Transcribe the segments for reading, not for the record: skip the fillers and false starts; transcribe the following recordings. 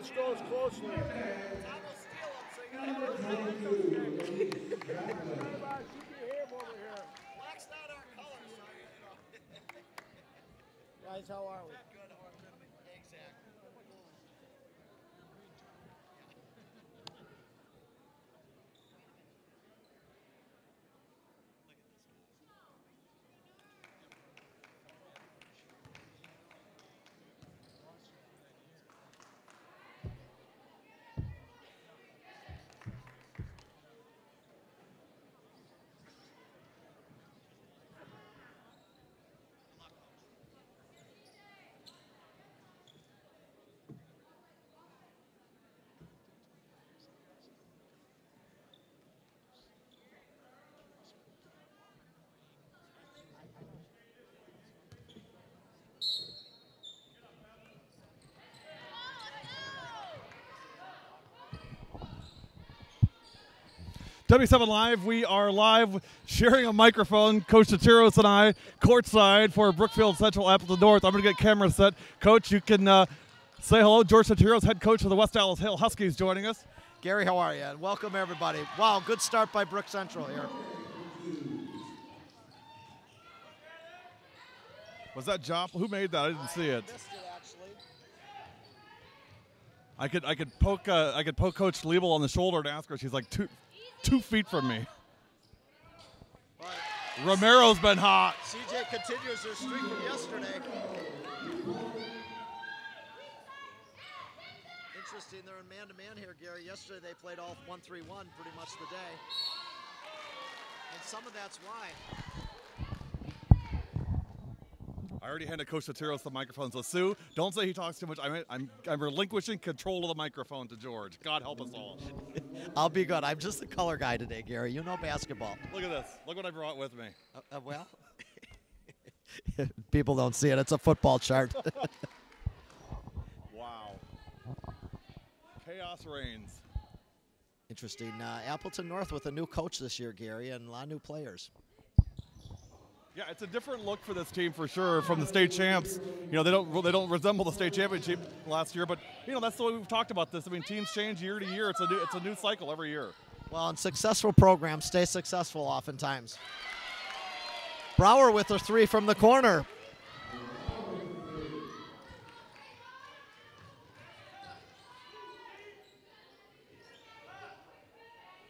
watch those closely. Guys, how are we? W7 Live, we are live sharing a microphone. Coach Tatiros and I, courtside for Brookfield Central Appleton North. I'm going to get camera set. Coach, you can say hello. George Tatiros, head coach of the West Dallas Hill Huskies, joining us. Gary, how are you? And welcome, everybody. Wow, good start by Brook Central here. Was that Jop? Who made that? I didn't see it. I missed it, actually. I could poke Coach Liebel on the shoulder and ask her. She's like 2 feet from me. But Romero's been hot. CJ continues their streak from yesterday. Interesting, they're in man-to-man here, Gary. Yesterday they played all 1-3-1 pretty much the day. And some of that's why. I already handed Coach Tatiros the microphone, so Sue, don't say he talks too much. I'm relinquishing control of the microphone to George. God help us all. I'll be good. I'm just the color guy today, Gary. You know basketball. Look at this. Look what I brought with me. Well, people don't see it. It's a football chart. Wow. Chaos reigns. Interesting. Appleton North with a new coach this year, Gary, and a lot of new players. Yeah, it's a different look for this team for sure from the state champs. You know, they don't resemble the state championship last year, but you know that's the way we've talked about this. I mean, teams change year to year. It's a new cycle every year. Well, and successful programs stay successful oftentimes. Brower with a 3 from the corner.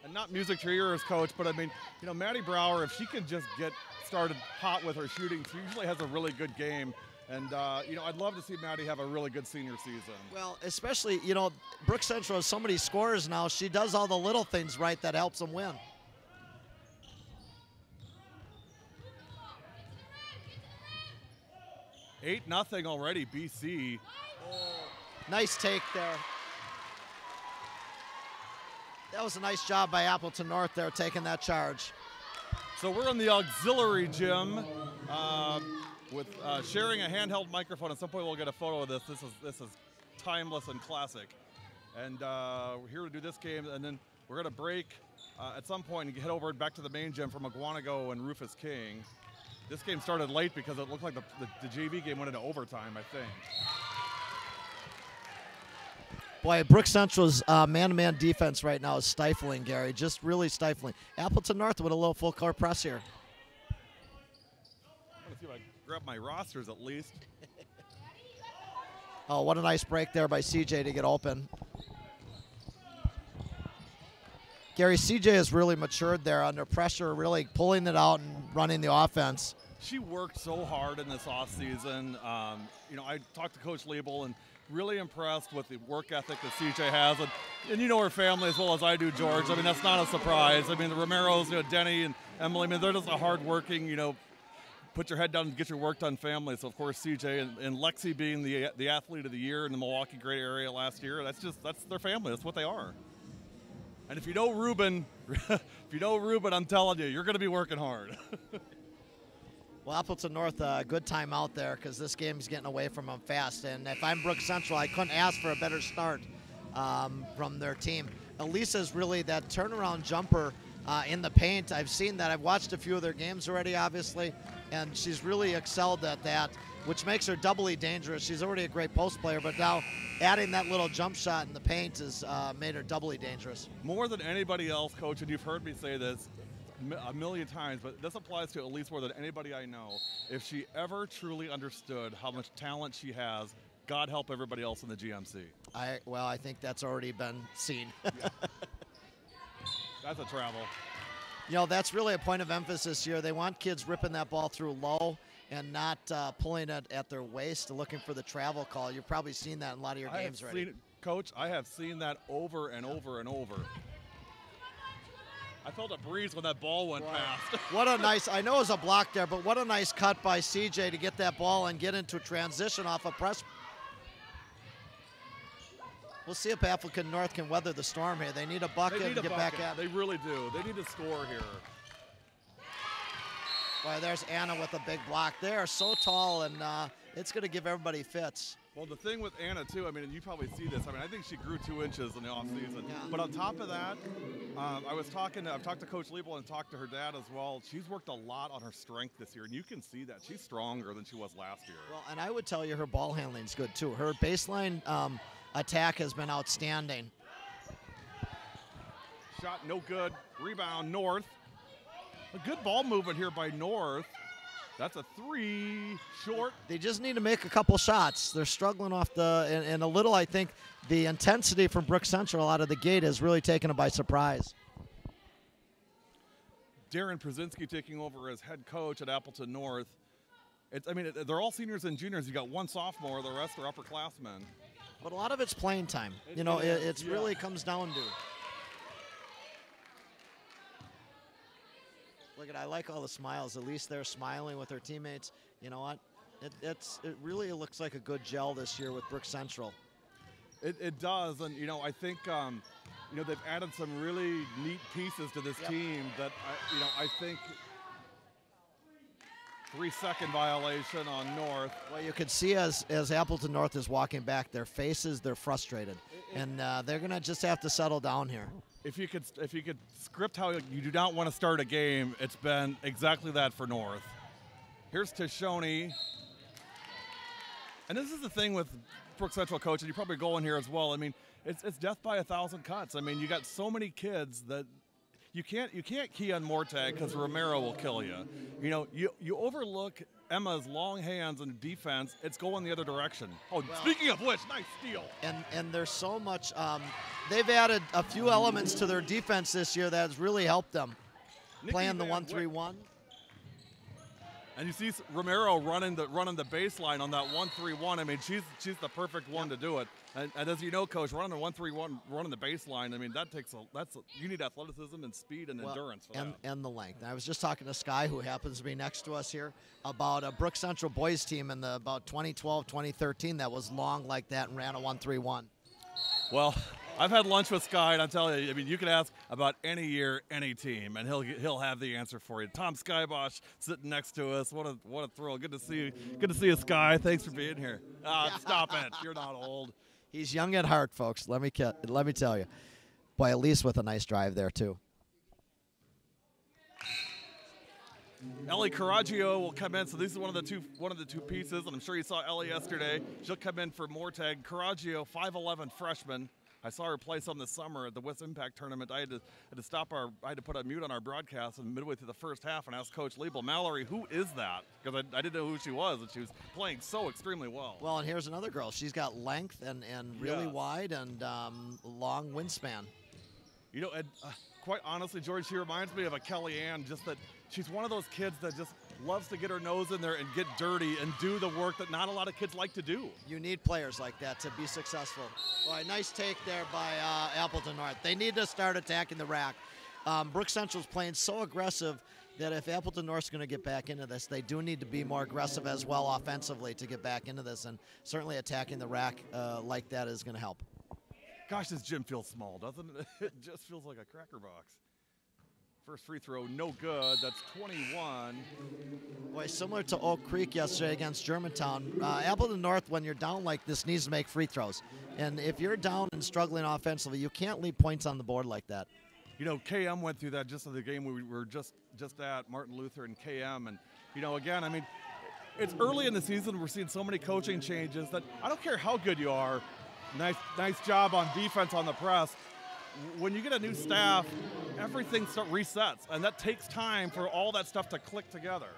And not music to your ears, Coach, but I mean, you know, Maddie Brower, if she can just get started hot with her shooting, she usually has a really good game. And, you know, I'd love to see Maddie have a really good senior season. Well, especially, you know, Brook Central has so many scorers now. She does all the little things right that helps them win. Eight nothing already, BC. Nice take there. That was a nice job by Appleton North there, taking that charge. So we're in the auxiliary gym with sharing a handheld microphone. At some point, we'll get a photo of this. This is timeless and classic. And we're here to do this game, and then we're going to break at some point and head over back to the main gym for McGuanago and Rufus King. This game started late because it looked like the JV game went into overtime, I think. Boy, Brook Central's man-to-man defense right now is stifling, Gary, just really stifling. Appleton North with a little full-court press here. I'm going to see if I can grab my rosters at least. Oh, what a nice break there by CJ to get open. Gary, CJ has really matured there under pressure, really pulling it out and running the offense. She worked so hard in this offseason. You know, I talked to Coach Liebel and really impressed with the work ethic that CJ has. And you know her family as well as I do, George. I mean, that's not a surprise. I mean, the Romeros, you know, Denny and Emily, I mean, they're just a hardworking, you know, put your head down and get your work done family. So, of course, CJ and Lexi being the athlete of the year in the Milwaukee Gray area last year, that's their family. That's what they are. And if you know Ruben, I'm telling you, you're going to be working hard. Well, Appleton North, a good time out there because this game's getting away from them fast. And if I'm Brook Central, I couldn't ask for a better start from their team. Elisa's really that turnaround jumper in the paint. I've seen that. I've watched a few of their games already, obviously, and she's really excelled at that. which makes her doubly dangerous. She's already a great post player, but now adding that little jump shot in the paint has made her doubly dangerous. More than anybody else, Coach, and you've heard me say this a million times, but this applies to Elise more than anybody I know. If she ever truly understood how much talent she has, God help everybody else in the GMC. I think that's already been seen. Yeah. That's a travel. You know, that's really a point of emphasis here. They want kids ripping that ball through low and not pulling it at their waist, looking for the travel call. You've probably seen that in a lot of your games already. Coach, I have seen that over and over and over. I felt a breeze when that ball went past. What a nice, I know it was a block there, but what a nice cut by CJ to get that ball and get into transition off a press. We'll see if Appleton North can weather the storm here. They need a bucket and get back at it. They really do. They need to score here. Boy, there's Anna with a big block. They are so tall, and it's going to give everybody fits. Well, the thing with Anna, too, I mean, and you probably see this. I mean, I think she grew 2 inches in the offseason. Yeah. But on top of that, I've talked to Coach Liebel and talked to her dad as well. She's worked a lot on her strength this year, and you can see that. She's stronger than she was last year. Well, and I would tell you her ball handling's good, too. Her baseline attack has been outstanding. Shot no good. Rebound, North. A good ball movement here by North. That's a 3, short. They just need to make a couple shots. They're struggling off and a little, I think, the intensity from Brook Central out of the gate has really taken them by surprise. Darren Przinski taking over as head coach at Appleton North. I mean, they're all seniors and juniors. You got one sophomore. The rest are upperclassmen. But a lot of it's playing time. It really comes down to. Look at, I like all the smiles. At least they're smiling with their teammates. You know what? It really looks like a good gel this year with Brook Central. It does, and I think they've added some really neat pieces to this team that I think 3-second violation on North. Well, you can see as Appleton North is walking back, their faces, they're frustrated, and they're gonna just have to settle down here. If you could script how you do not want to start a game, it's been exactly that for North. Here's Tishoni. And this is the thing with Brook Central, coach, and you probably go in here as well. I mean, it's death by 1,000 cuts. I mean, you got so many kids that you can't key on Mortag because Romero will kill you. You overlook Emma's long hands in defense. It's going the other direction. Oh, well, speaking of which, nice steal. And there's so much. They've added a few elements to their defense this year that has really helped them. Playing the 1-3-1. And you see Romero running the baseline on that 1-3-1. I mean, she's the perfect one to do it. And as you know, coach, running the 1-3-1, running the baseline. I mean, you need athleticism and speed and endurance for that. And the length. I was just talking to Sky, who happens to be next to us here, about a Brook Central boys team in about 2012, 2013 that was long like that and ran a 1-3-1. Well, I've had lunch with Sky, and I'm telling you, I mean, you can ask about any year, any team, and he'll have the answer for you. Tom Skybosh sitting next to us. What a thrill! Good to see you. Good to see you, Sky. Thanks for being here. Stop it! You're not old. He's young at heart, folks. Let me tell you. Boy, at least with a nice drive there too. Ellie Caraggio will come in. So this is one of the two pieces, and I'm sure you saw Ellie yesterday. She'll come in for Mortag. Caraggio, 5'11" freshman. I saw her play some this summer at the West Impact tournament. I had to put a mute on our broadcast and midway through the first half and ask Coach Liebel, Mallory, who is that? Because I didn't know who she was, and she was playing so extremely well. Well, and here's another girl. She's got length and really wide and long wingspan. And quite honestly, George, she reminds me of a Kellyanne, just that she's one of those kids that just loves to get her nose in there and get dirty and do the work that not a lot of kids like to do. You need players like that to be successful. Boy, nice take there by Appleton North. They need to start attacking the rack. Brook Central's playing so aggressive that if Appleton North's going to get back into this, they do need to be more aggressive as well offensively to get back into this, and certainly attacking the rack like that is going to help. Gosh, this gym feels small, doesn't it? It just feels like a cracker box. First free throw, no good. That's 21. Boy, similar to Oak Creek yesterday against Germantown, Appleton North, when you're down like this, needs to make free throws. And if you're down and struggling offensively, you can't leave points on the board like that. KM went through that just in the game we were just at, Martin Luther and KM. And, again, I mean, it's early in the season. We're seeing so many coaching changes that I don't care how good you are. Nice job on defense on the press. When you get a new staff, everything resets, and that takes time for all that stuff to click together.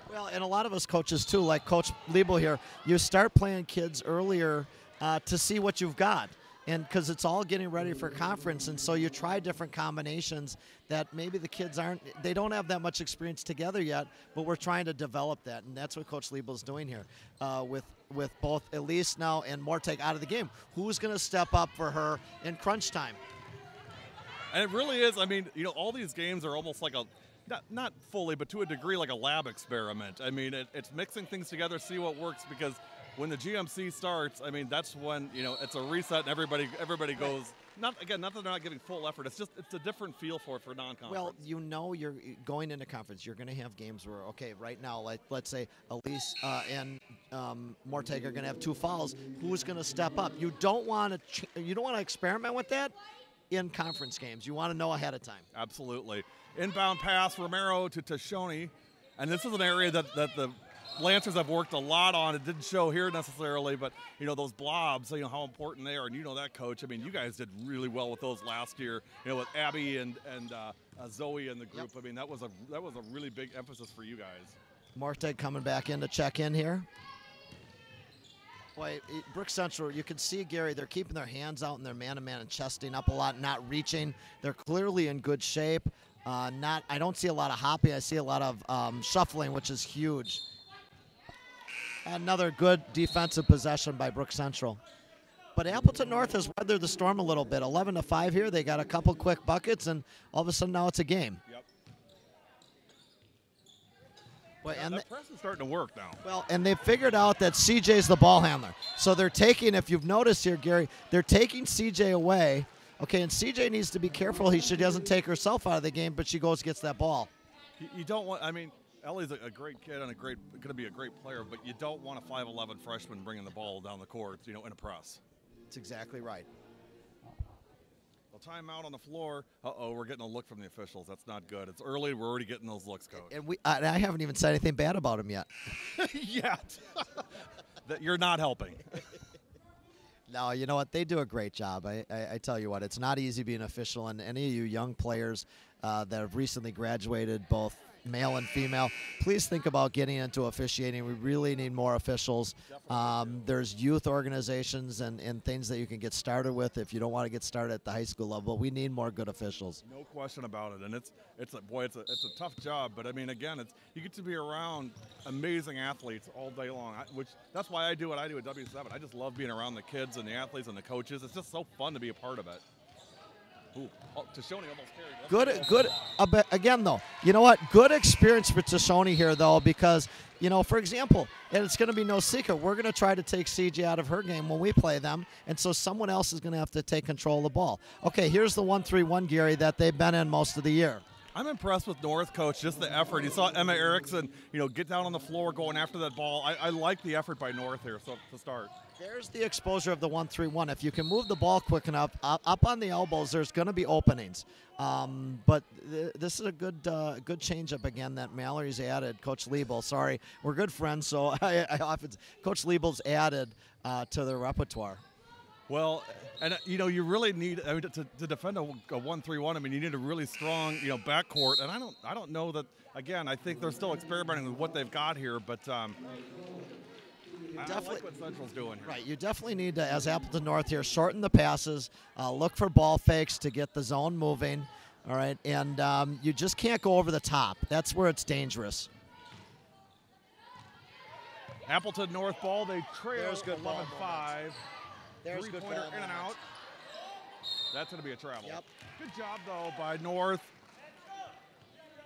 Well, and a lot of us coaches too, like Coach Liebel here, you start playing kids earlier to see what you've got. And because it's all getting ready for conference, and so you try different combinations that maybe the kids they don't have that much experience together yet, but we're trying to develop that, and that's what Coach Liebel's doing here with both Elise now and Morteg out of the game. Who's going to step up for her in crunch time? And it really is. I mean, all these games are almost like not fully, but to a degree, like a lab experiment. I mean, it's mixing things together, see what works, because when the GMC starts, I mean, that's when, it's a reset and everybody goes, not that they're not giving full effort, it's a different feel for non-conference. Well, you're going into conference, you're going to have games where, okay, right now, like let's say Elise and Morteg are going to have 2 fouls. Who's going to step up? You don't want to experiment with that in conference games. You want to know ahead of time. Absolutely. Inbound pass, Romero to Tashoni, and this is an area that the Lancers have worked a lot on. It didn't show here necessarily, but those blobs, how important they are, and that, Coach. I mean, you guys did really well with those last year. With Abby and Zoe in the group. Yep. I mean, that was a really big emphasis for you guys. Morteg coming back in to check in here. Boy, Brook Central, you can see, Gary, they're keeping their hands out and they're man-to-man and chesting up a lot, not reaching. They're clearly in good shape. I don't see a lot of hopping. I see a lot of shuffling, which is huge. Another good defensive possession by Brook Central. But Appleton North has weathered the storm a little bit. 11-5 here. They got a couple quick buckets, and all of a sudden now it's a game. Yep. Well, and that press is starting to work now. Well, and they figured out that CJ's the ball handler. So they're taking, if you've noticed here, Gary, they're taking CJ away. Okay, and CJ needs to be careful. She doesn't take herself out of the game, but she goes gets that ball. You don't want, I mean, Ellie's a great kid and going to be a great player, but you don't want a 5'11" freshman bringing the ball down the court, in a press. That's exactly right. Well, timeout on the floor. Uh-oh, we're getting a look from the officials. That's not good. It's early. We're already getting those looks, Coach. And I haven't even said anything bad about him yet. Yet. That you're not helping. No, you know what? They do a great job. I tell you what, it's not easy being an official, and any of you young players that have recently graduated, both male and female, please think about getting into officiating. We really need more officials. There's youth organizations and things that you can get started with if you don't want to get started at the high school level. We need more good officials. No question about it, and it's a tough job. But I mean, again, you get to be around amazing athletes all day long. That's why I do what I do at W7. I just love being around the kids and the athletes and the coaches. It's just so fun to be a part of it. Ooh, Tashoni almost carried. Good. Again, though, you know what? Good experience for Tashoni here, though, because, for example, and it's going to be no secret, we're going to try to take CJ out of her game when we play them, and so someone else is going to have to take control of the ball. Okay, here's the 1-3-1, Gary, that they've been in most of the year. I'm impressed with North, Coach, just the effort. You saw Emma Erickson, get down on the floor going after that ball. I like the effort by North here to start. There's the exposure of the 1-3-1. If you can move the ball quick enough, up on the elbows, there's going to be openings. But this is a good changeup again that Mallory's added. Coach Liebel, sorry, we're good friends, so I often Coach Liebel's added to the repertoire. Well, and you really need, to defend a 1-3-1. I mean, you need a really strong backcourt, and I don't know that. Again, I think they're still experimenting with what they've got here, but. I like what Central's doing here. Right, you definitely need to, as Appleton North here, shorten the passes, look for ball fakes to get the zone moving, all right, and you just can't go over the top. That's where it's dangerous. Appleton North ball, they trail 11-5. There's good three-pointer ball in and out. That's going to be a travel. Yep. Good job, though, by North.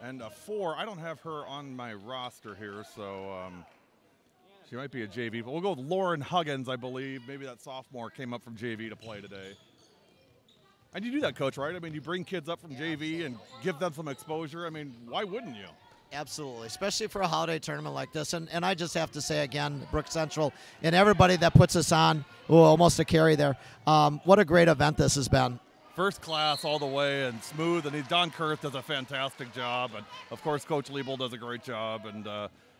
And a 4. I don't have her on my roster here, so she might be a JV. But we'll go with Lauren Huggins, I believe. Maybe that sophomore came up from JV to play today. And you do that, Coach, right? I mean, you bring kids up from JV and give them some exposure. I mean, why wouldn't you? Absolutely, especially for a holiday tournament like this. And I just have to say again, Brook Central and everybody that puts us on, almost a carry there, what a great event this has been. First class all the way and smooth, and Don Kurth does a fantastic job. And, of course, Coach Liebel does a great job. And,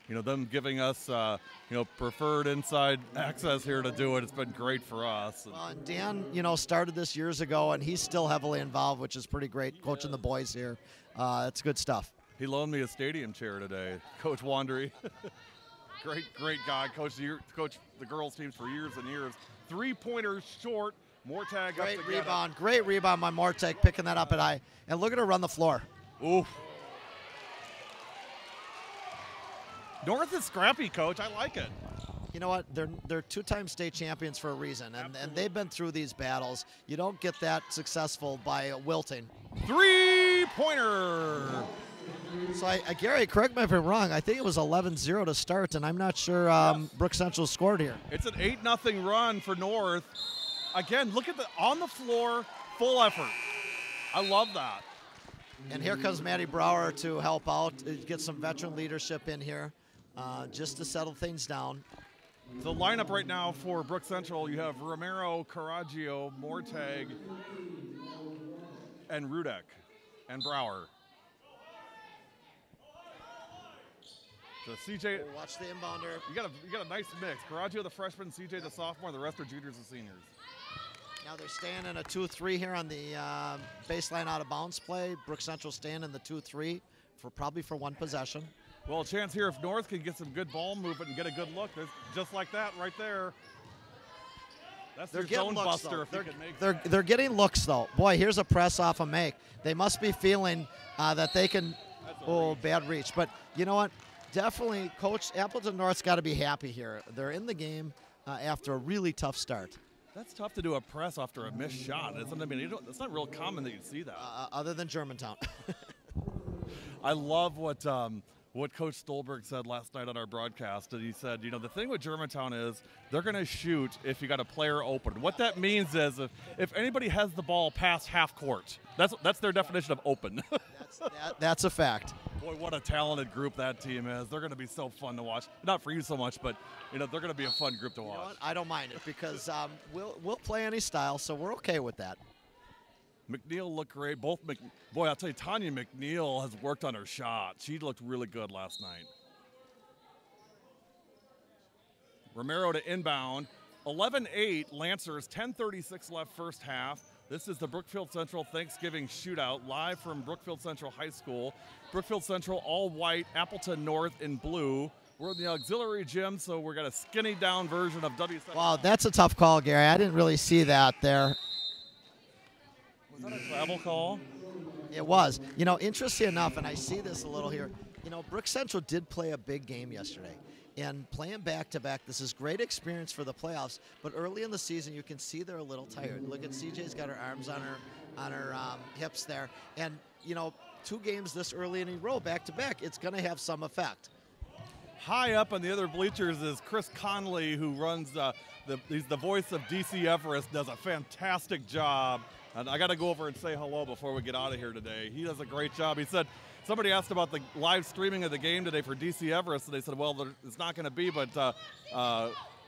them giving us preferred inside access here to do it. It's been great for us. Well, and Dan, started this years ago, and he's still heavily involved, which is pretty great, coaching the boys here. It's good stuff. He loaned me a stadium chair today, Coach Wandry. Great guy. Coached the girls' teams for years and years. 3-pointers short. Mortag great rebound. Great rebound by Mortag, picking that up at high. And look at her run the floor. Oof. North is scrappy, Coach. I like it. You know what? They're two-time state champions for a reason, and they've been through these battles. You don't get that successful by wilting. 3-pointer. So, Gary, correct me if I'm wrong. I think it was 11-0 to start, and I'm not sure Brook Central scored here. It's an 8-0 run for North. Again, look at on the floor, full effort. I love that. And here comes Maddie Brower to help out, get some veteran leadership in here, just to settle things down. The lineup right now for Brook Central, you have Romero, Caraggio, Mortag, and Rudek, and Brower. So CJ, watch the inbounder. You got a nice mix. Caraggio, the freshman, CJ, the sophomore, the rest are juniors and seniors. Now they're staying in a 2-3 here on the baseline out of bounds play. Brook Central staying in the 2-3 probably for one possession. Well, a chance here if North can get some good ball movement and get a good look. Just like that right there. That's their zone buster if you can make they're getting looks, though. Boy, here's a press off a make. They must be feeling that they can – bad reach. But you know what? Definitely, Coach Appleton North's got to be happy here. They're in the game after a really tough start. That's tough to do a press after a missed shot, isn't it? I mean, it's not real common that you see that. Other than Germantown. I love what Coach Stolberg said last night on our broadcast. And he said, the thing with Germantown is they're going to shoot if you got a player open. What that means is if anybody has the ball past half court, that's their definition of open. That's a fact. Boy, what a talented group that team is. They're going to be so fun to watch. Not for you so much, but they're going to be a fun group to watch. You know what? I don't mind it because we'll play any style, so we're okay with that. McNeil looked great. Boy, I'll tell you, Tanya McNeil has worked on her shot. She looked really good last night. Romero to inbound. 11-8 Lancers, 10:36 left first half. This is the Brookfield Central Thanksgiving Shootout, live from Brookfield Central High School. Brookfield Central all white, Appleton North in blue. We're in the auxiliary gym, so we're got a skinny down version of W7. Wow, that's a tough call, Gary. I didn't really see that there. Was that a travel call? It was. Interesting enough, and I see this a little here, Brook Central did play a big game yesterday. And playing back-to-back, this is great experience for the playoffs. But early in the season, you can see they're a little tired. Look at CJ's got her arms on her hips there. And, 2 games this early in a row, back-to-back, it's going to have some effect. High up on the other bleachers is Chris Conley, who runs he's the voice of DC Everest, does a fantastic job. And I got to go over and say hello before we get out of here today. He does a great job. He said, somebody asked about the live streaming of the game today for DC Everest, and they said, well, it's not going to be, but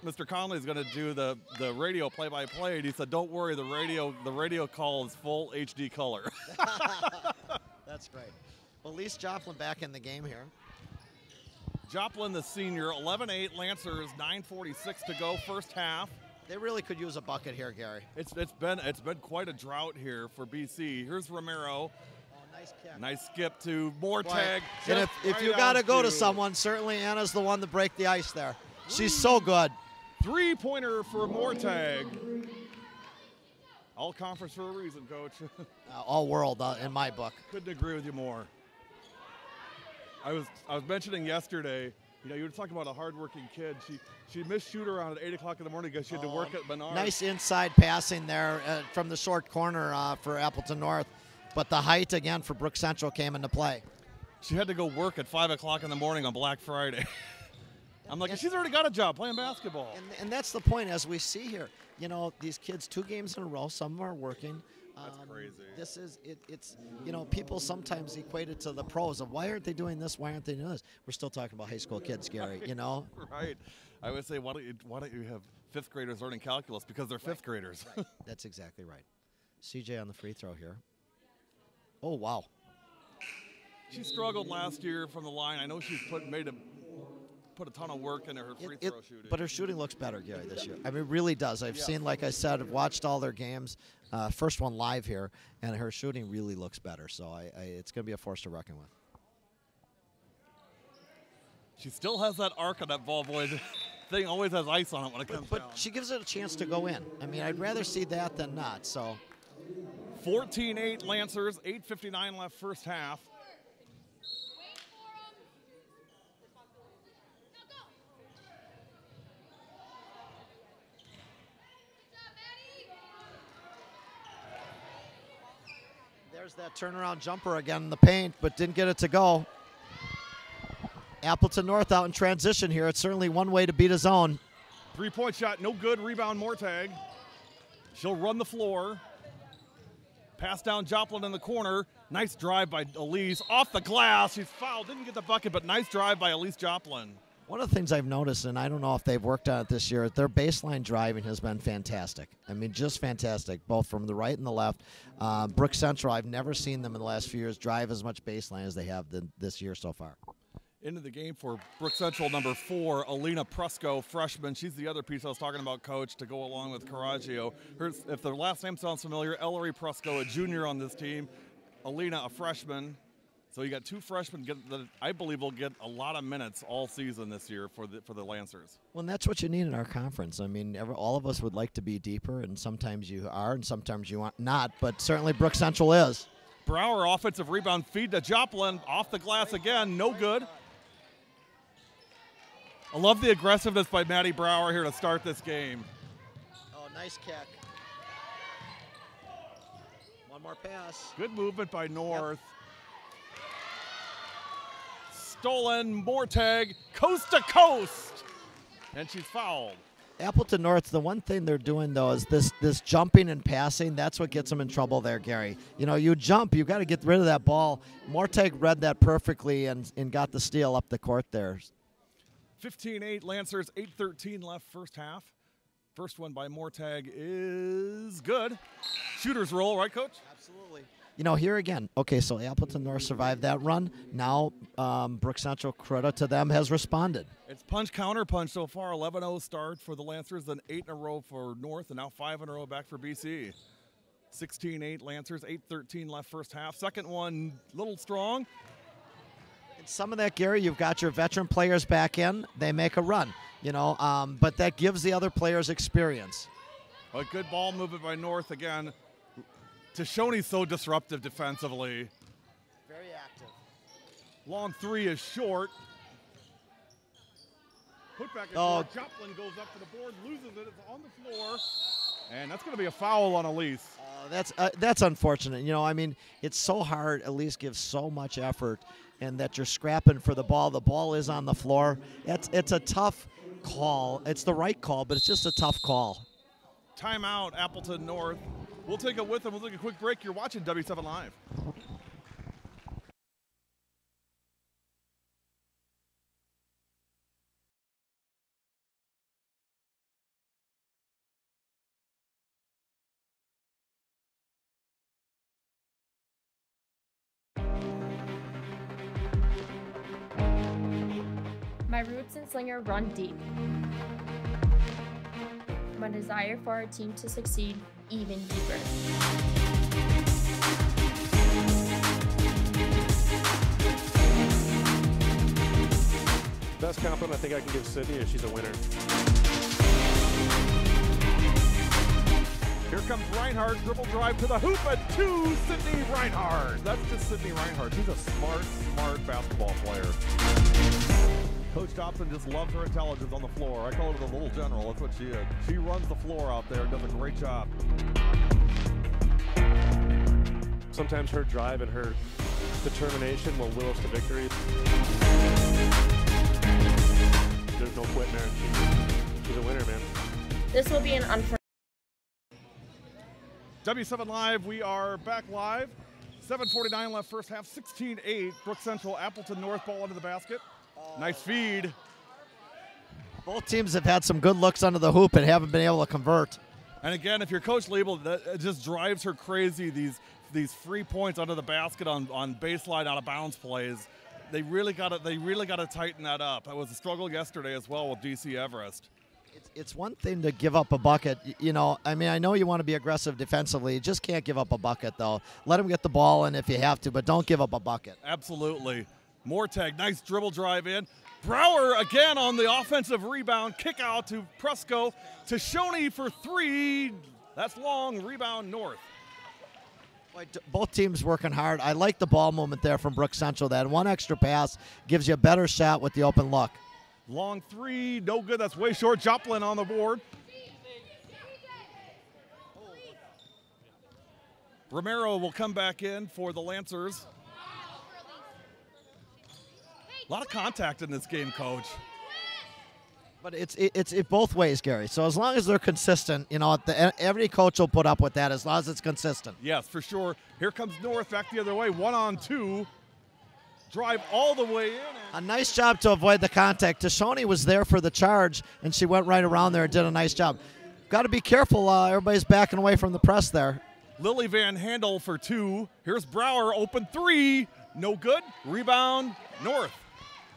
Mr. Conley is going to do the radio play-by-play. And he said, don't worry, the radio call is full HD color. That's great. Well, Elise Joplin back in the game here. Joplin, the senior, 11-8 Lancers, 9:46 to go, first half. They really could use a bucket here, Gary. It's been quite a drought here for BC. Here's Romero. Nice kick. Nice skip to Mortag. And if you got to go to someone, certainly Anna's the one to break the ice there. She's so good. 3-pointer for Mortag. All conference for a reason, Coach. All world in my book. Couldn't agree with you more. I was mentioning yesterday, you were talking about a hardworking kid. She missed shoot around at 8 o'clock in the morning because she had to work at Menard. Nice inside passing there from the short corner for Appleton North. But the height, again, for Brook Central came into play. She had to go work at 5 o'clock in the morning on Black Friday. I'm like, she's already got a job playing basketball. And that's the point, as we see here. These kids, 2 games in a row, some of them are working. That's crazy. This is, it's people sometimes equate it to the pros of why aren't they doing this, why aren't they doing this? We're still talking about high school kids, Gary, Right. I would say, why don't you have 5th graders learning calculus? Because they're 5th graders. Right. That's exactly right. CJ on the free throw here. Oh, wow. She struggled last year from the line. I know she's made put a ton of work into her free throw shooting. But her shooting looks better, Gary, this year. I mean, it really does. I've seen, like I said, I've watched all their games, first one live here, and her shooting really looks better. So it's going to be a force to reckon with. She still has that arc on that ball, boy. Thing always has ice on it when it comes down. But she gives it a chance to go in. I mean, I'd rather see that than not. So 14-8 Lancers, 8:59 left first half. There's that turnaround jumper again in the paint, but didn't get it to go. Appleton North out in transition here. It's certainly one way to beat a zone. Three-point shot, no good. Rebound, Mortag. She'll run the floor. Pass down Joplin in the corner. Nice drive by Elise. Off the glass. She's fouled. Didn't get the bucket, but nice drive by Elise Joplin. One of the things I've noticed, and I don't know if they've worked on it this year, their baseline driving has been fantastic. I mean, just fantastic, both from the right and the left. Brook Central, I've never seen them in the last few years drive as much baseline as they have this year so far. Into the game for Brook Central, number 4, Alina Presco, freshman. She's the other piece I was talking about, Coach, to go along with Caraggio. If the last name sounds familiar, Ellery Presco, a junior on this team. Alina, a freshman. So you got 2 freshmen that I believe will get a lot of minutes all season this year for the Lancers. Well, and that's what you need in our conference. I mean, all of us would like to be deeper, and sometimes you are, and sometimes you are not. But certainly Brook Central is. Brower, offensive rebound, feed to Joplin, off the glass again, no good. I love the aggressiveness by Maddie Brower here to start this game. Oh, nice kick. One more pass. Good movement by North. Yep. Stolen, Mortag, coast to coast, and she's fouled. Appleton North, the one thing they're doing, though, is this jumping and passing. That's what gets them in trouble there, Gary. You know, you jump, you've got to get rid of that ball. Mortag read that perfectly and got the steal up the court there. 15-8 Lancers, 8:13 left first half. First one by Mortag is good. Shooter's roll, right, Coach? Absolutely. You know, here again, okay, so Appleton North survived that run. Now Brook Central, credit to them, has responded. It's punch, counter punch so far. 11-0 start for the Lancers, then 8 in a row for North, and now 5 in a row back for BC. 16-8 Lancers, 8:13 left first half. Second one, little strong. And some of that, Gary, you've got your veteran players back in. They make a run, you know, but that gives the other players experience. A good ball movement by North again. Tashoni's so disruptive defensively. Very active. Long 3 is short. Put back in short. Joplin goes up to the board, loses it. It's on the floor. And that's going to be a foul on Elise. That's unfortunate. You know, I mean, it's so hard. Elise gives so much effort, and that you're scrapping for the ball. The ball is on the floor. It's a tough call. It's the right call, but it's just a tough call. Timeout, Appleton North. We'll take it with them. We'll take a quick break. You're watching W7 Live. My roots in Slinger run deep. My desire for our team to succeed even deeper. Best compliment I think I can give Sydney is she's a winner. Here comes Reinhardt, dribble drive to the hoop, and to Sydney Reinhardt. That's just Sydney Reinhardt. She's a smart basketball player. Coach Dobson just loves her intelligence on the floor. I call her the little general. That's what she is. She runs the floor out there and does a great job. Sometimes her drive and her determination will will us to victory. There's no quitting there. She's a winner, man. This will be an unforgettable. W7 Live, we are back live. 7:49 left first half, 16-8. Brook Central, Appleton North ball into the basket. Nice feed. Both teams have had some good looks under the hoop and haven't been able to convert. And again, if you're Coach Liebel, that just drives her crazy, these free points under the basket on baseline out of bounds plays. they really got to tighten that up. It was a struggle yesterday as well with DC Everest. It's one thing to give up a bucket. You know, I mean, I know you want to be aggressive defensively. You just can't give up a bucket, though. Let them get the ball in if you have to, but don't give up a bucket. Absolutely. Mortag, nice dribble drive in. Brower again on the offensive rebound. Kick out to Presco. To Shoney for three. That's long. Rebound North. Both teams working hard. I like the ball movement there from Brook Central. That one extra pass gives you a better shot with the open look. Long three, no good. That's way short. Joplin on the board. Romero will come back in for the Lancers. A lot of contact in this game, Coach. But it's both ways, Gary. So as long as they're consistent, you know, every coach will put up with that as long as it's consistent. Yes, for sure. Here comes North back the other way. 1-on-2. Drive all the way in. A nice job to avoid the contact. Tashoni was there for the charge, and she went right around there and did a nice job. Got to be careful. Everybody's backing away from the press there. Lily Van Handel for two. Here's Brower, open three. No good. Rebound, North.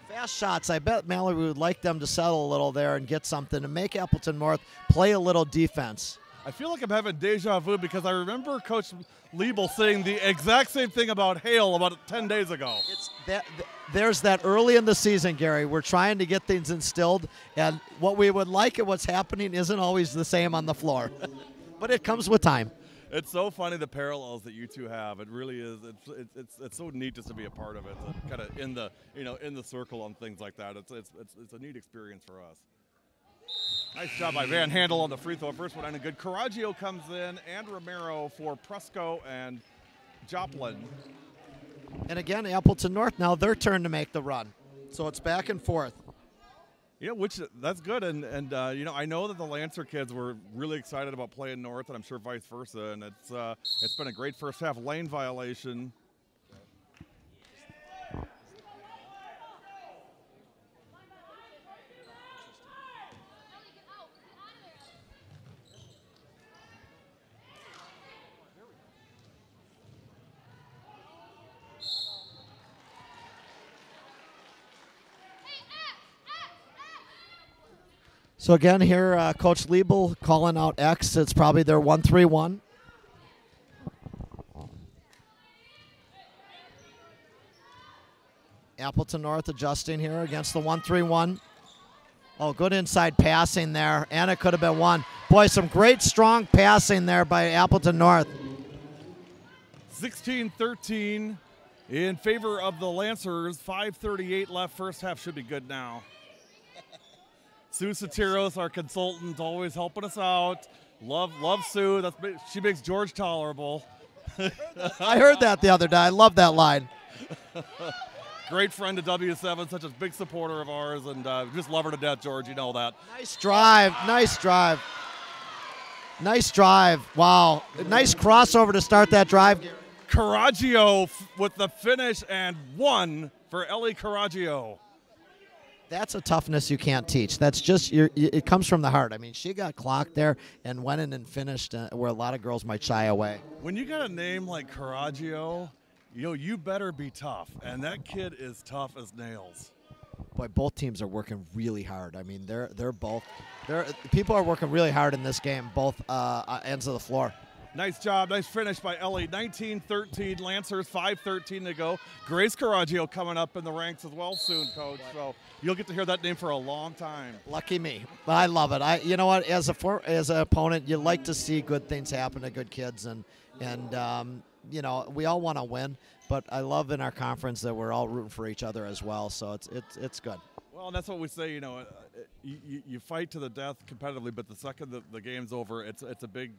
Fast shots. I bet Mallory would like them to settle a little there and get something and make Appleton North play a little defense. I feel like I'm having deja vu because I remember Coach Liebel saying the exact same thing about Hale about 10 days ago. There's that early in the season, Gary. We're trying to get things instilled, and what we would like and what's happening isn't always the same on the floor. But it comes with time. It's so funny the parallels that you two have. It really is. It's so neat just to be a part of it, kind of in the circle on things like that. It's a neat experience for us. Nice job by Van Handel on the free throw. First one, and a good. Caraggio comes in, and Romero for Presco and Joplin. And again, Appleton North now their turn to make the run. So it's back and forth. Yeah, that's good, and you know, I know that the Lancer kids were really excited about playing North, and I'm sure vice versa. And it's been a great first half. Lane violation. So again here, Coach Liebel calling out X. It's probably their 1-3-1. Appleton North adjusting here against the 1-3-1. Oh, good inside passing there, and it could have been one. Boy, some great strong passing there by Appleton North. 16-13 in favor of the Lancers. 5:38 left. First half should be good now. Sue Sotiros, our consultant, always helping us out. Love Sue. She makes George tolerable. I heard that the other day. I love that line. Great friend of W7, such a big supporter of ours, and just love her to death, George. You know that. Nice drive. Nice drive. Nice drive. Wow. Nice crossover to start that drive. Caraggio with the finish, and one for Ellie Caraggio. That's a toughness you can't teach. That's just it comes from the heart. I mean, she got clocked there and went in and finished where a lot of girls might shy away. When you got a name like Caraggio, you better be tough, and that kid is tough as nails. Boy, both teams are working really hard. I mean, people are working really hard in this game, both ends of the floor. Nice job. Nice finish by Ellie. 19-13 Lancers, 5:13 to go. Grace Caraggio coming up in the ranks as well soon, Coach. So you'll get to hear that name for a long time. Lucky me. I love it. You know what? As an opponent, you like to see good things happen to good kids, and you know, we all want to win. But I love in our conference that we're all rooting for each other as well. So it's good. Well, and that's what we say. You know, you fight to the death competitively, but the second the game's over, it's a big.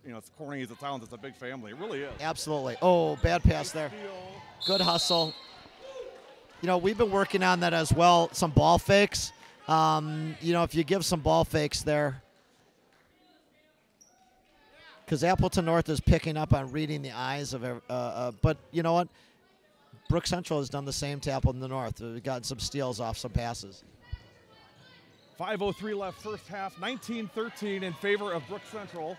You know, it's corny as it sounds, it's a big family. It really is. Absolutely. Oh, bad pass there. Good hustle. You know, we've been working on that as well, some ball fakes. You know, if you give some ball fakes there, because Appleton North is picking up on reading the eyes of but you know what? Brook Central has done the same to Appleton North. We've gotten some steals off some passes. 5:03 left first half, 19-13 in favor of Brook Central.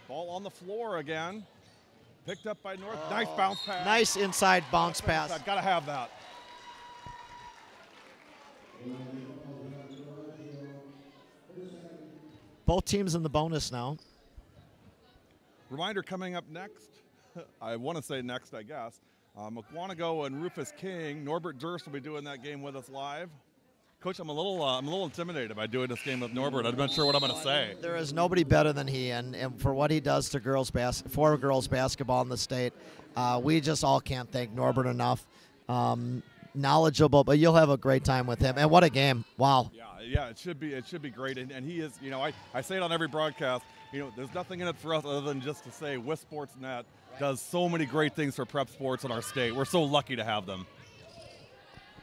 Ball on the floor again. Picked up by North. Nice bounce pass. Nice inside bounce pass. Got to have that. Both teams in the bonus now. Reminder coming up next. I want to say next, I guess. McWanago and Rufus King. Norbert Durst will be doing that game with us live. Coach, I'm a little intimidated by doing this game with Norbert. I'm not sure what I'm going to say. There is nobody better than he, and for what he does to for girls basketball in the state, we just all can't thank Norbert enough. Knowledgeable, but you'll have a great time with him. And what a game! Wow. Yeah, it should be great. And he is, I say it on every broadcast. There's nothing in it for us other than just to say Wisp Sportsnet does so many great things for prep sports in our state. We're so lucky to have them.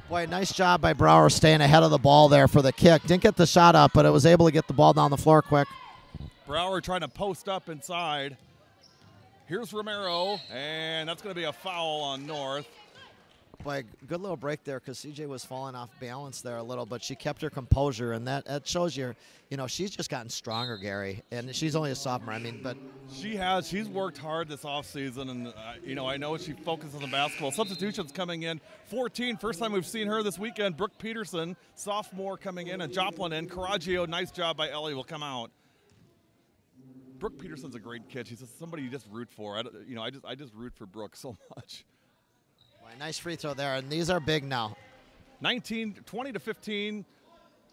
Boy, nice job by Brower staying ahead of the ball there for the kick. Didn't get the shot up, but it was able to get the ball down the floor quick. Brower trying to post up inside. Here's Romero, and that's going to be a foul on North. Boy, good little break there because CJ was falling off balance there a little, but she kept her composure, and that shows you, she's just gotten stronger, Gary, and she's only a sophomore. But she's worked hard this offseason, and I know she focuses on basketball. Substitutions coming in, 14, first time we've seen her this weekend. Brooke Peterson, sophomore, coming in, and Joplin in. Caraggio, nice job by Ellie, will come out. Brooke Peterson's a great kid. She's just somebody you just root for. I just root for Brooke so much. Nice free throw there, and these are big now. 20-15,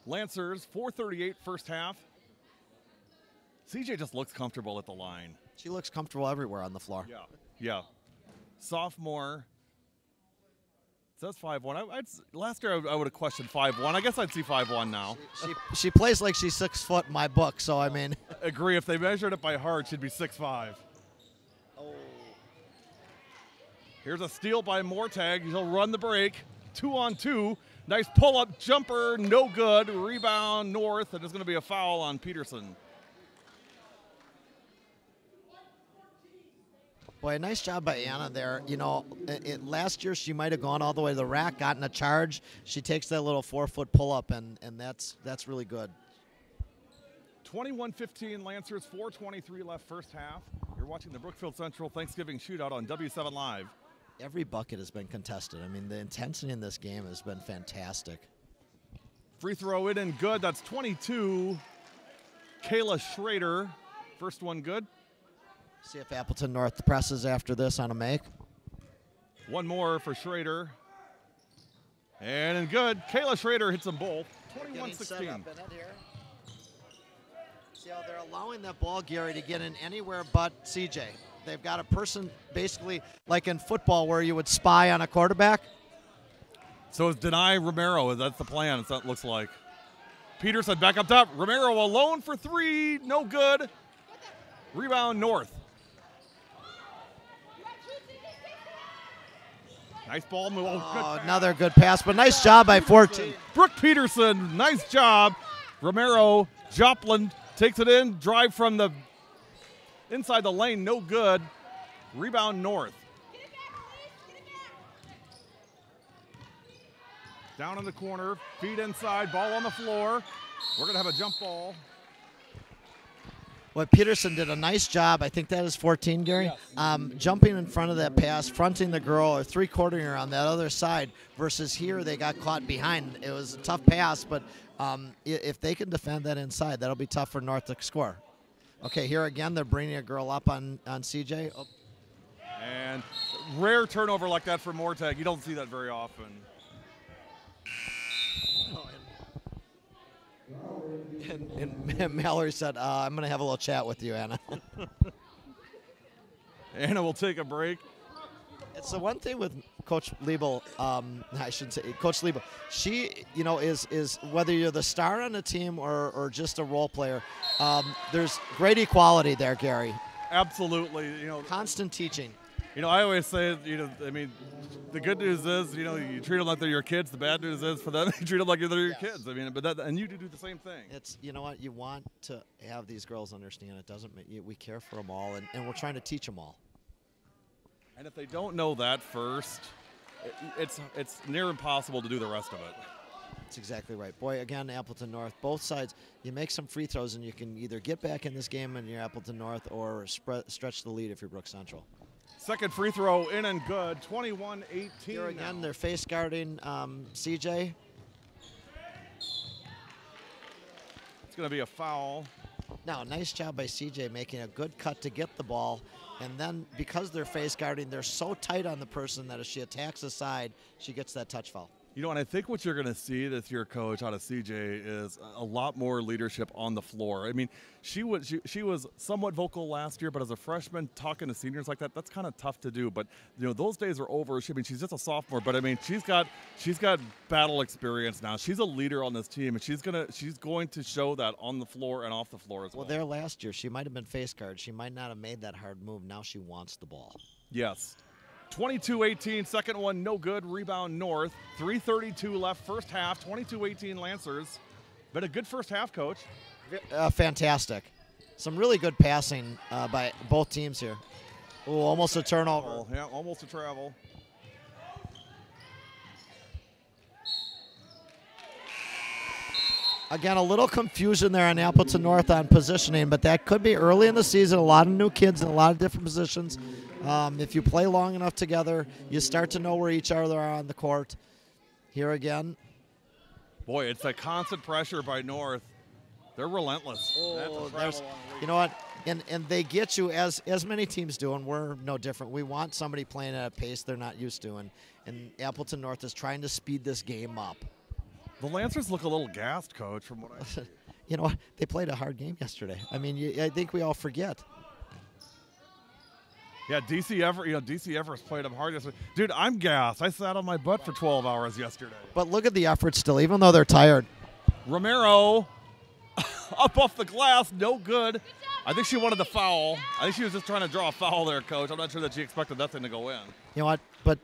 Lancers, 4:38 first half. CJ just looks comfortable at the line. She looks comfortable everywhere on the floor. Yeah. Sophomore. Says 5'1". Last year I would have questioned 5'1". I guess I'd see 5'1" now. She plays like she's 6 foot in my book, so I mean. Agree. If they measured it by heart, she'd be 6'5". Here's a steal by Mortag. He'll run the break. 2-on-2. Nice pull-up jumper. No good. Rebound North. And there's going to be a foul on Peterson. Boy, nice job by Anna there. Last year she might have gone all the way to the rack, gotten a charge. She takes that little 4-foot pull-up, and that's really good. 21-15 Lancers. 4:23 left first half. You're watching the Brookfield Central Thanksgiving Shootout on W7 Live. Every bucket has been contested. I mean, the intensity in this game has been fantastic. Free throw in and good. That's 22. Kayla Schrader. First one good. See if Appleton North presses after this on a make. One more for Schrader. And in good. Kayla Schrader hits them both. 21-16. See how they're allowing that ball, Gary, to get in anywhere but CJ. They've got a person basically like in football where you would spy on a quarterback. So it's deny Romero. That's the plan, it looks like. Peterson back up top. Romero alone for 3. No good. Rebound North. Nice ball move. Good another good pass, but nice job by 14. Brooke Peterson, nice job. Romero, Joplin takes it in. Drive from the inside the lane, no good. Rebound North. Down in the corner, feet inside, ball on the floor. We're going to have a jump ball. Well, Peterson did a nice job. I think that is 14, Gary. Yes. Jumping in front of that pass, fronting the girl, or three-quartering her on that other side, versus here they got caught behind. It was a tough pass, but if they can defend that inside, that'll be tough for North to score. Okay, here again, they're bringing a girl up on CJ. Oh. And rare turnover like that for Mortag. You don't see that very often. And Mallory said, I'm going to have a little chat with you, Anna. Anna will take a break. It's the one thing with Coach Liebel, I shouldn't say Coach Liebel. She, is whether you're the star on the team or just a role player, there's great equality there, Gary. Absolutely. Constant teaching. I always say, the good news is, you treat them like they're your kids. The bad news is for them, you treat them like they're your kids. And you do the same thing. It's, what, you want to have these girls understand it doesn't mean we care for them all, and we're trying to teach them all. And if they don't know that first, it's near impossible to do the rest of it. That's exactly right. Boy, again, Appleton North, both sides, you make some free throws and you can either get back in this game and you're Appleton North or stretch the lead if you're Brook Central. Second free throw in and good, 21-18. Here again, they're face guarding CJ. It's going to be a foul. Now, nice job by CJ making a good cut to get the ball. And then because they're face guarding, they're so tight on the person that if she attacks the side, she gets that touch foul. You know, and I think what you're going to see this year, Coach, out of CJ is a lot more leadership on the floor. I mean, she was somewhat vocal last year, but as a freshman, talking to seniors like that, that's kind of tough to do. But you know, those days are over. She's just a sophomore, but I mean, she's got battle experience now. She's a leader on this team, and she's going to show that on the floor and off the floor as well. Well, there last year, she might have been face guard. She might not have made that hard move. Now she wants the ball. Yes. 22-18, second one no good, rebound North. 3:32 left, first half, 22-18 Lancers. Been a good first half, Coach. Fantastic. Some really good passing by both teams here. Oh, almost a turnover. Yeah, almost a travel. Again, a little confusion there on Appleton North on positioning, but that could be early in the season. A lot of new kids in a lot of different positions. If you play long enough together, you start to know where each other are on the court. Here again. Boy, it's a constant pressure by North. They're relentless. Oh, you know what? And they get you, as many teams do, and we're no different. We want somebody playing at a pace they're not used to, and Appleton North is trying to speed this game up. The Lancers look a little gassed, Coach, from what I see. You know what? They played a hard game yesterday. I mean, I think we all forget. Yeah, DC Everest played them hard yesterday. Dude, I'm gassed. I sat on my butt for 12 hours yesterday. But look at the effort still, even though they're tired. Romero up off the glass, no good. I think she wanted the foul. I think she was just trying to draw a foul there, Coach. I'm not sure that she expected that thing to go in. You know what? But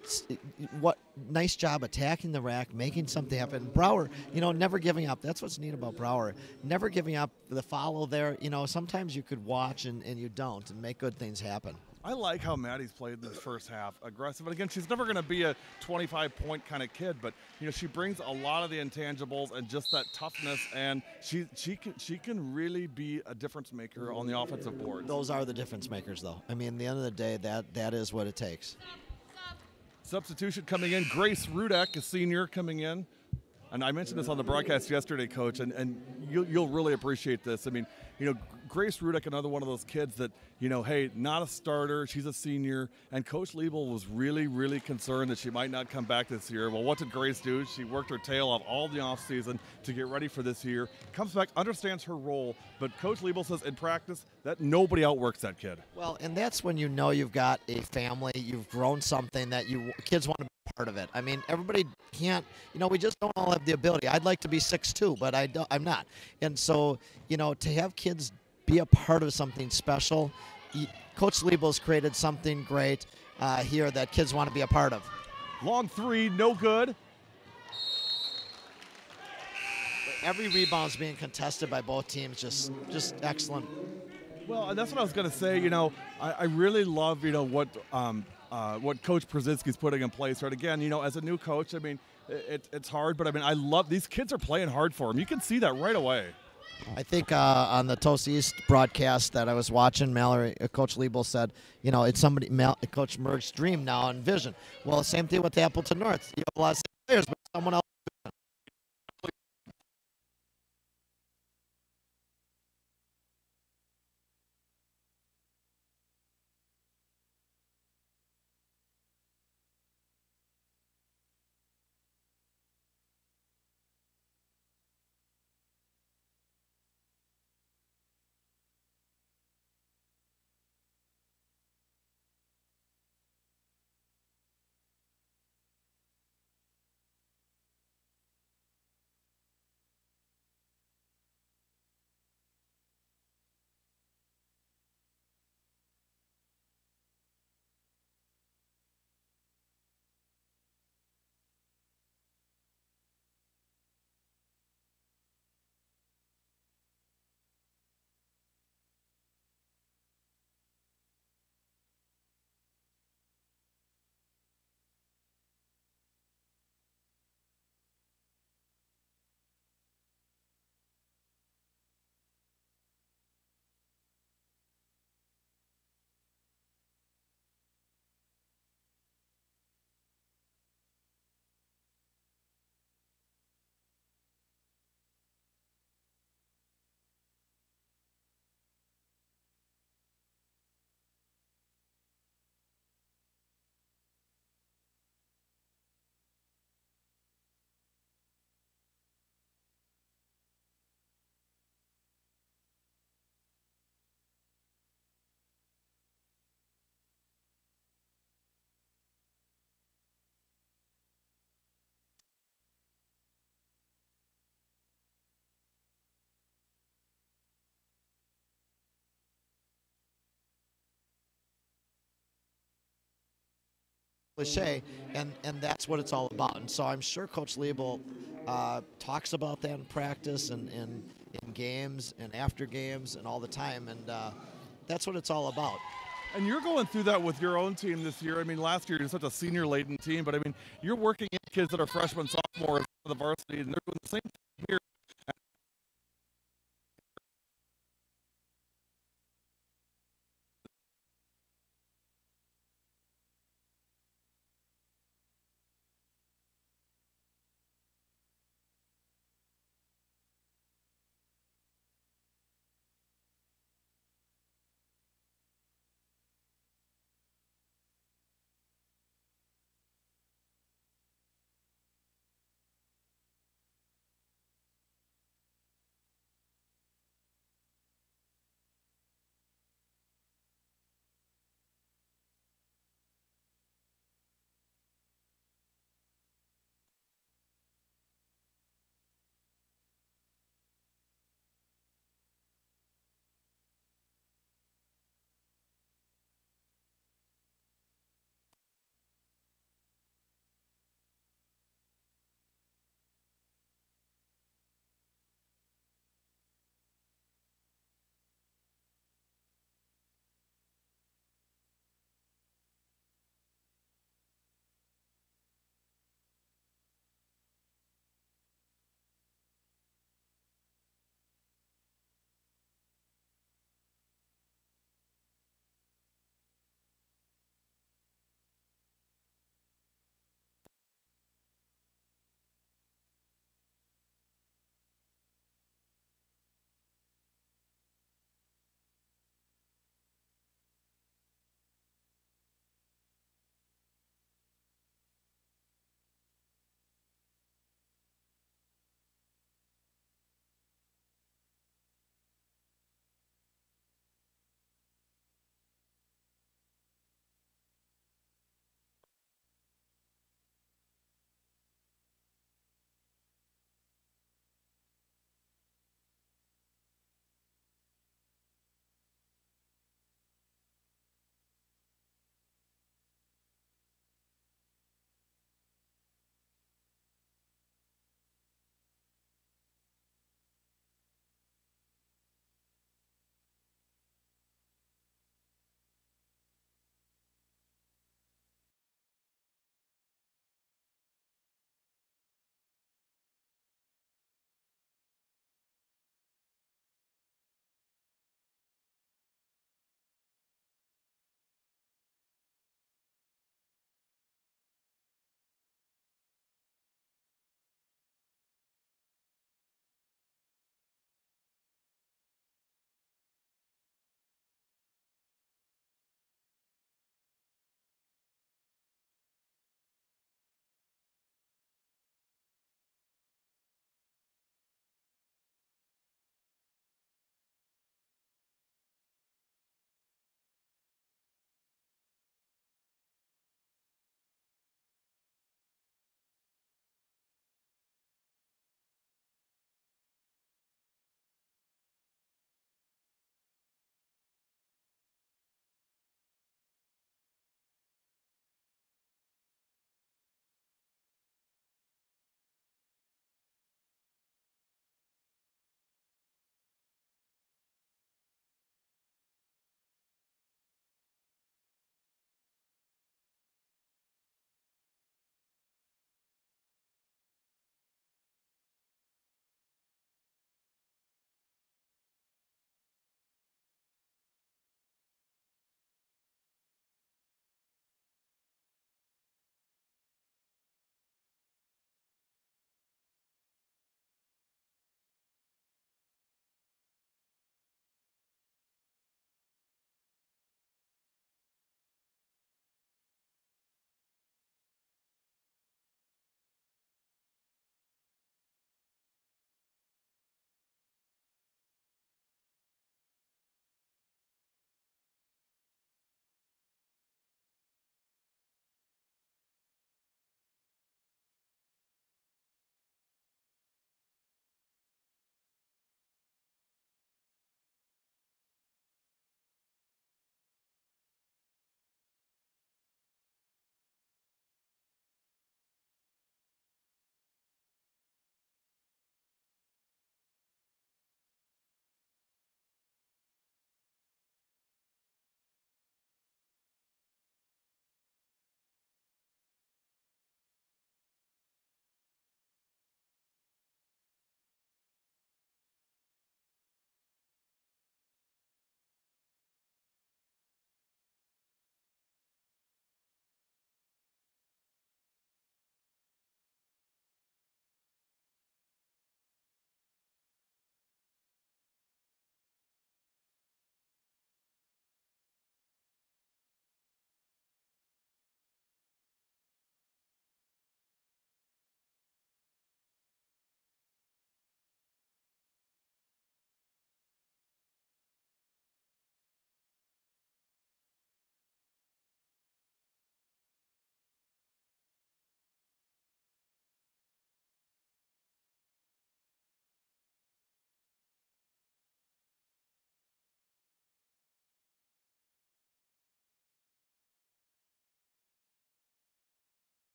what nice job attacking the rack, making something happen. Brower, you know, never giving up. That's what's neat about Brower. Never giving up. The follow there, you know, sometimes you could watch and you don't and make good things happen. I like how Maddie's played this first half, aggressive. And again, she's never going to be a 25-point kind of kid, but you know, she brings a lot of the intangibles and just that toughness, and she can really be a difference maker on the offensive board. Those are the difference makers, though. I mean, at the end of the day, that is what it takes. Substitution coming in, Grace Rudek, a senior, coming in. And I mentioned this on the broadcast yesterday, Coach, and you'll really appreciate this. I mean, you know, Grace Rudek, another one of those kids that, you know, hey, not a starter, she's a senior, and Coach Liebel was really, really concerned that she might not come back this year. Well, what did Grace do? She worked her tail off all the offseason to get ready for this year, comes back, understands her role, but Coach Liebel says in practice that nobody outworks that kid. Well, and that's when you know you've got a family, you've grown something that kids want to be part of it. I mean, everybody can't, you know, we just don't all have the ability. I'd like to be 6'2", but I'm not. And so, you know, to have kids be a part of something special, Coach Liebel's created something great here that kids want to be a part of. Long three, no good. Every rebound's being contested by both teams, just excellent. Well, and that's what I was going to say. You know, I really love, you know, what Coach Brzezinski's putting in place. Right, again, you know, as a new coach, I mean, it's hard, but I mean, I love these kids are playing hard for him. You can see that right away. I think on the Toast East broadcast that I was watching, Coach Liebel said, you know, it's Coach Merck's dream now and vision. Well, same thing with Appleton North. You have a lot of players, but someone else. cliche, and that's what it's all about. And so I'm sure Coach Liebel talks about that in practice and in games and after games and all the time, and that's what it's all about. And you're going through that with your own team this year. I mean, last year you're such a senior-laden team, but I mean, you're working in kids that are freshmen, sophomores for the varsity, and they're doing the same thing here.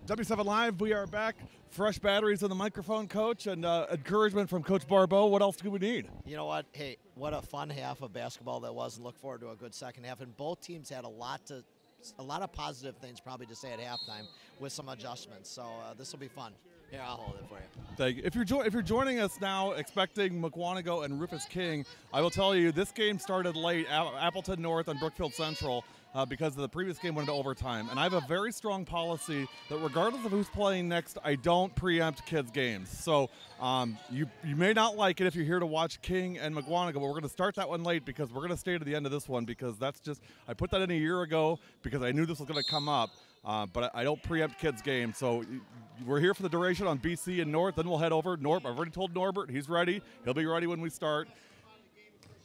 W7 Live, we are back. Fresh batteries in the microphone, Coach, and encouragement from Coach Barbeau. What else do we need? You know what? Hey, what a fun half of basketball that was, and look forward to a good second half. And both teams had a lot of positive things probably to say at halftime with some adjustments. So this will be fun. Here, I'll hold it for you. Thank you. If you're joining us now, expecting McWanago and Rufus King, I will tell you this game started late. Appleton North and Brookfield Central. Because the previous game went into overtime. And I have a very strong policy that regardless of who's playing next, I don't preempt kids' games. So you may not like it if you're here to watch King and McWanago, but we're going to start that one late because we're going to stay to the end of this one because that's just – I put that in a year ago because I knew this was going to come up. But I don't preempt kids' games. So we're here for the duration on BC and North. Then we'll head over. I've already told Norbert he's ready. He'll be ready when we start.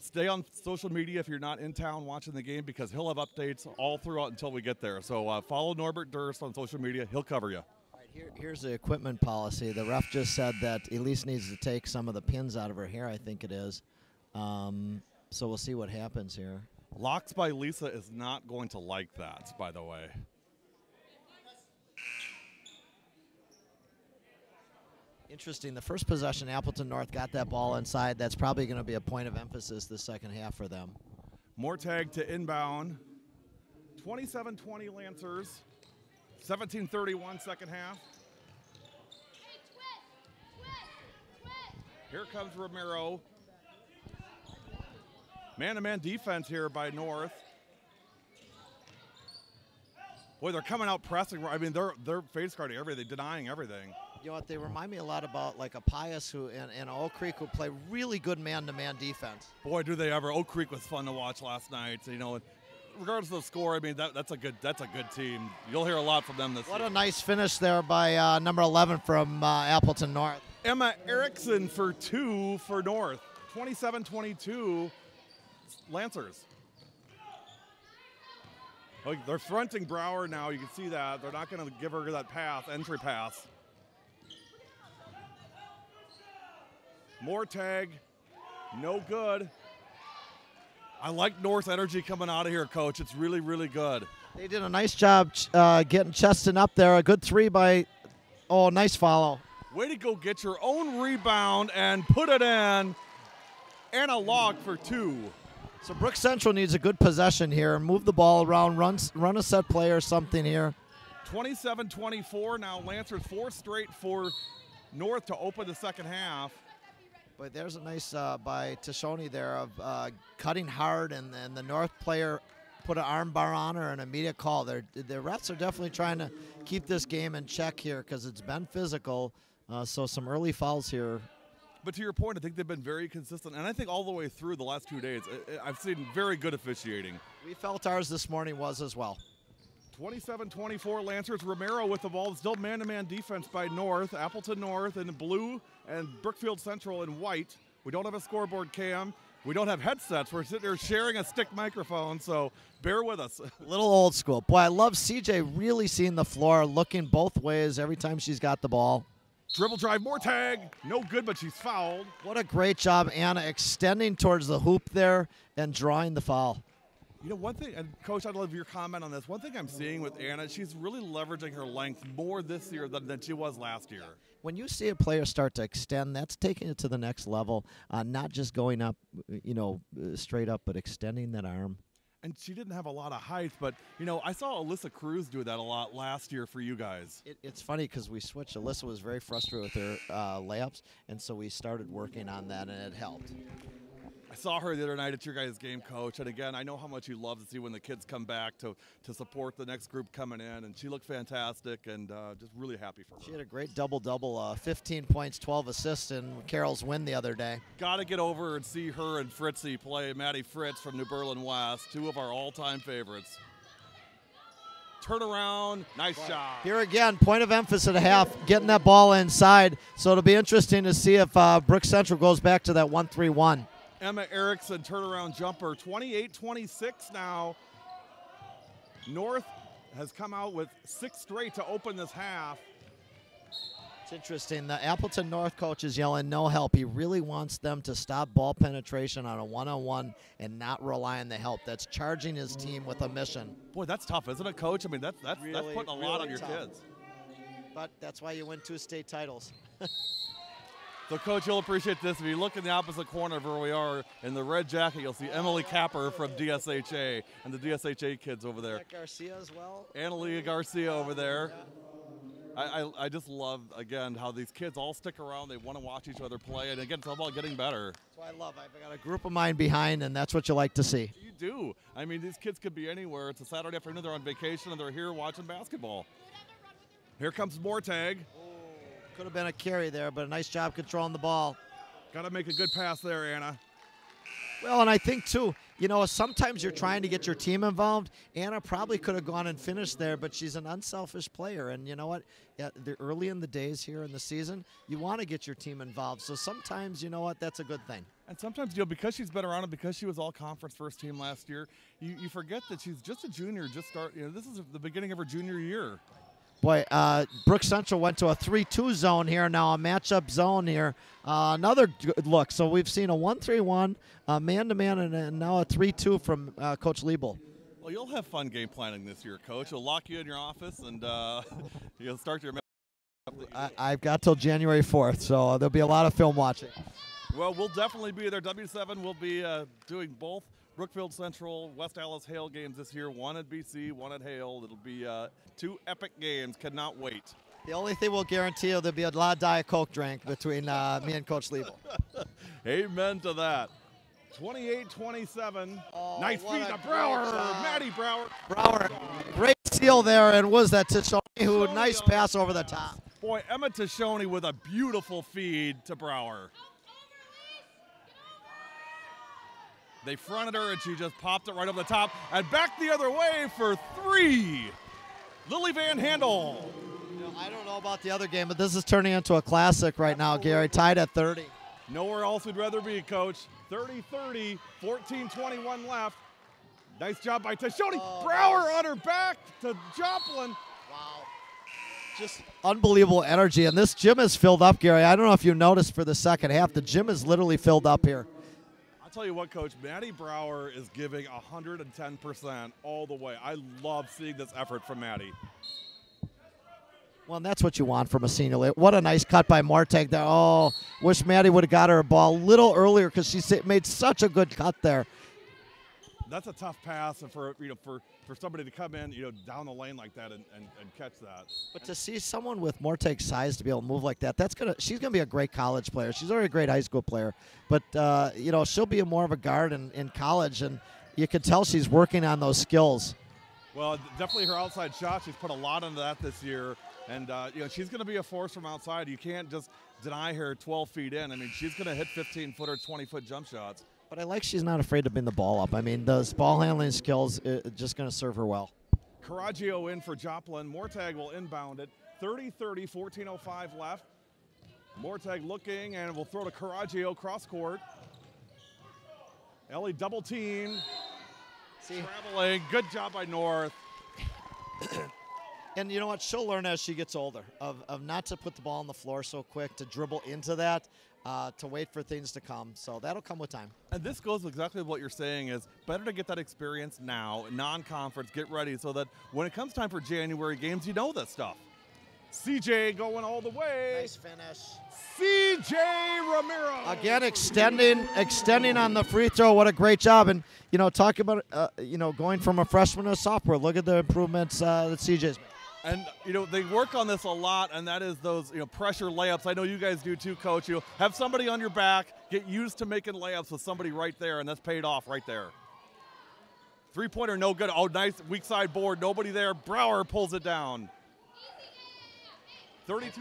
Stay on social media if you're not in town watching the game because he'll have updates all throughout until we get there. So follow Norbert Durst on social media. He'll cover you. All right, here's the equipment policy. The ref just said that Elise needs to take some of the pins out of her hair, I think it is. So we'll see what happens here. Locks by Lisa is not going to like that, by the way. Interesting. The first possession, Appleton North got that ball inside. That's probably going to be a point of emphasis the second half for them. More tag to inbound. 27-20 Lancers. 17-31 second half. Here comes Romero. Man-to-man defense here by North. Boy, they're coming out pressing. I mean, they're face guarding everything, denying everything. You know what? They remind me a lot about like a Pius who and Oak Creek who play really good man-to-man defense. Boy, do they ever! Oak Creek was fun to watch last night. You know, regardless of the score, I mean that's a good team. You'll hear a lot from them this What year. a nice finish there by number 11 from Appleton North. Emma Erickson for 2 for North. 27-22 Lancers. Like they're fronting Brower now. You can see that they're not going to give her that entry pass. More tag, no good. I like North's energy coming out of here, Coach. It's really, really good. They did a nice job getting Cheston up there. A good three by, oh, nice follow. Way to go get your own rebound and put it in. And a log for 2. So Brook Central needs a good possession here. Move the ball around, run a set play or something here. 27-24. Now Lancers 4 straight for North to open the second half. But there's a nice by Tashoni there of cutting hard, and the North player put an arm bar on her and immediate call. The refs are definitely trying to keep this game in check here because it's been physical. So some early fouls here. But to your point, I think they've been very consistent. And I think all the way through the last 2 days, I've seen very good officiating. We felt ours this morning was as well. 27-24 Lancers. Romero with the ball. Still man-to-man defense by North. Appleton North in blue and Brookfield Central in white. We don't have a scoreboard cam. We don't have headsets. We're sitting there sharing a stick microphone, so bear with us. A little old school. Boy, I love CJ really seeing the floor, looking both ways every time she's got the ball. Dribble drive, more tag. No good, but she's fouled. What a great job, Anna, extending towards the hoop there and drawing the foul. You know, one thing, and Coach, I'd love your comment on this. One thing I'm seeing with Anna, she's really leveraging her length more this year than she was last year. When you see a player start to extend, that's taking it to the next level, not just going up, straight up, but extending that arm. And she didn't have a lot of height, but, I saw Alyssa Cruz do that a lot last year for you guys. It's funny because we switched. Alyssa was very frustrated with her layups, and so we started working on that, and it helped. I saw her the other night at your guys' game, Coach, and again, I know how much you love to see when the kids come back to support the next group coming in, and she looked fantastic, and just really happy for her. She had a great double-double, 15 points, 12 assists in Carroll's win the other day. Got to get over and see her and Fritzy play. Maddie Fritz from New Berlin West, 2 of our all-time favorites. Turnaround, nice shot. Here again, point of emphasis at half, getting that ball inside, so it'll be interesting to see if Brook Central goes back to that 1-3-1. Emma Erickson turnaround jumper, 28-26 now. North has come out with 6 straight to open this half. It's interesting. The Appleton North coach is yelling no help. He really wants them to stop ball penetration on a one-on-one and not rely on the help. That's charging his team with a mission. Boy, that's tough, isn't it, Coach? I mean, that's putting a lot on your kids. But that's why you win 2 state titles. So, Coach, you'll appreciate this. If you look in the opposite corner of where we are, in the red jacket, you'll see Emily Capper from DSHA and the DSHA kids over there. Garcia as well. Analia Garcia over there. I just love, again, how these kids all stick around. They want to watch each other play. And, again, it's all about getting better. That's what I love. I've got a group of mine behind, and that's what you like to see. You do. I mean, these kids could be anywhere. It's a Saturday afternoon. They're on vacation, and they're here watching basketball. Here comes Mortag. Could have been a carry there, but a nice job controlling the ball. Got to make a good pass there, Anna. Well, and I think, too, you know, sometimes you're trying to get your team involved. Anna probably could have gone and finished there, but she's an unselfish player. And you know what? Early in the days here in the season, you want to get your team involved. So sometimes, you know what, that's a good thing. And sometimes, you know, because she's been around and because she was all-conference first team last year, you forget that she's just a junior, this is the beginning of her junior year. Boy, Brooks Central went to a 3-2 zone here, now a matchup zone here. Another good look. So we've seen a 1-3-1, man-to-man, and now a 3-2 from Coach Liebel. Well, you'll have fun game planning this year, Coach. We'll lock you in your office, and you'll start your. I've got till January 4th, so there'll be a lot of film watching. Well, we'll definitely be there. W7 will be doing both Brookfield Central, West Allis Hale games this year, one at BC, one at Hale. It'll be 2 epic games. Cannot wait. The only thing we'll guarantee is there'll be a lot of Diet Coke drank between me and Coach Liebel. Amen to that. 28-27. Oh, nice feed to Brower. Maddie Brower. Brower, great steal there, and was that Tishoni who nice pass over the top. Boy, Emma Tishoni with a beautiful feed to Brower. They fronted her, and she just popped it right over the top. And back the other way for 3. Lily Van Handel. You know, I don't know about the other game, but this is turning into a classic right now, Gary. Tied at 30. Nowhere else we'd rather be, Coach. 30-30, 14-21 left. Nice job by Tishoni. Brower on her back to Joplin. Wow. Just unbelievable energy. And this gym is filled up, Gary. I don't know if you noticed for the second half. The gym is literally filled up here. Tell you what, Coach, Maddie Brower is giving 110% all the way. I love seeing this effort from Maddie. Well, and that's what you want from a senior. What a nice cut by Mortag there. Oh, wish Maddie would have got her a ball a little earlier because she made such a good cut there. That's a tough pass for somebody to come in down the lane like that and catch that. But to see someone with Mortag's size to be able to move like that, she's gonna be a great college player. She's already a great high school player, but she'll be more of a guard in college, and you can tell she's working on those skills. Well, definitely her outside shot. She's put a lot into that this year, and she's going to be a force from outside. You can't just deny her 12 feet in. I mean, she's going to hit 15-footer, 20-foot jump shots. But I like she's not afraid to bring the ball up. I mean, those ball handling skills are just going to serve her well. Caraggio in for Joplin. Mortag will inbound it. 30-30, 14:05 left. Mortag looking and will throw to Caraggio cross court. Ellie double team. Traveling. Good job by North. And you know what? She'll learn as she gets older of not to put the ball on the floor so quick, to dribble into that, to wait for things to come. So that'll come with time. And this goes exactly what you're saying is better to get that experience now, non-conference, get ready so that when it comes time for January games, you know this stuff. CJ going all the way. Nice finish. CJ Ramiro. Again, extending on the free throw. What a great job. And, talk about, going from a freshman to a sophomore. Look at the improvements that CJ's made. And, they work on this a lot, and that is those, pressure layups. I know you guys do too, Coach. You have somebody on your back, get used to making layups with somebody right there, and that's paid off right there. Three-pointer, no good. Oh, nice weak side board. Nobody there. Brower pulls it down. 32-31.